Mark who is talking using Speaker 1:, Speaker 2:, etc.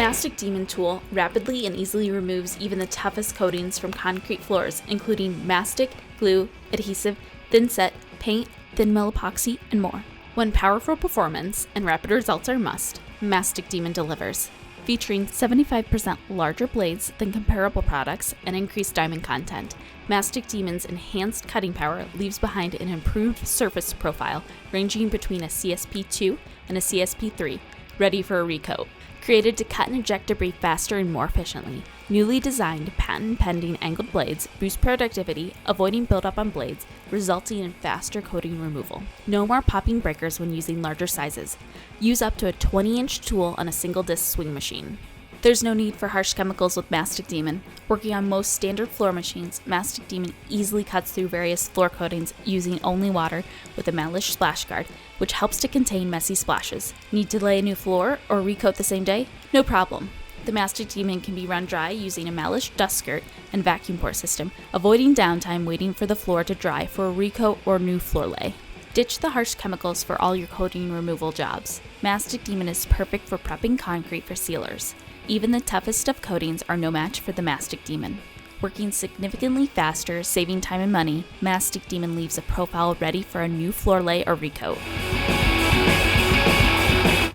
Speaker 1: Mastic Demon tool rapidly and easily removes even the toughest coatings from concrete floors, including mastic, glue, adhesive, thinset, paint, thin mill epoxy, and more. When powerful performance and rapid results are a must, Mastic Demon delivers. Featuring 75% larger blades than comparable products and increased diamond content, Mastic Demon's enhanced cutting power leaves behind an improved surface profile ranging between a CSP2 and a CSP3, ready for a recoat. Created to cut and eject debris faster and more efficiently, newly designed patent-pending angled blades boost productivity, avoiding buildup on blades, resulting in faster coating removal. No more popping breakers when using larger sizes. Use up to a 20-inch tool on a single disc swing machine. There's no need for harsh chemicals with Mastic Demon. Working on most standard floor machines, Mastic Demon easily cuts through various floor coatings using only water with a Malish splash guard, which helps to contain messy splashes. Need to lay a new floor or recoat the same day? No problem. The Mastic Demon can be run dry using a Malish dust skirt and vacuum pour system, avoiding downtime waiting for the floor to dry for a recoat or new floor lay. Ditch the harsh chemicals for all your coating removal jobs. Mastic Demon is perfect for prepping concrete for sealers. Even the toughest of coatings are no match for the Mastic Demon. Working significantly faster, saving time and money, Mastic Demon leaves a profile ready for a new floor lay or recoat.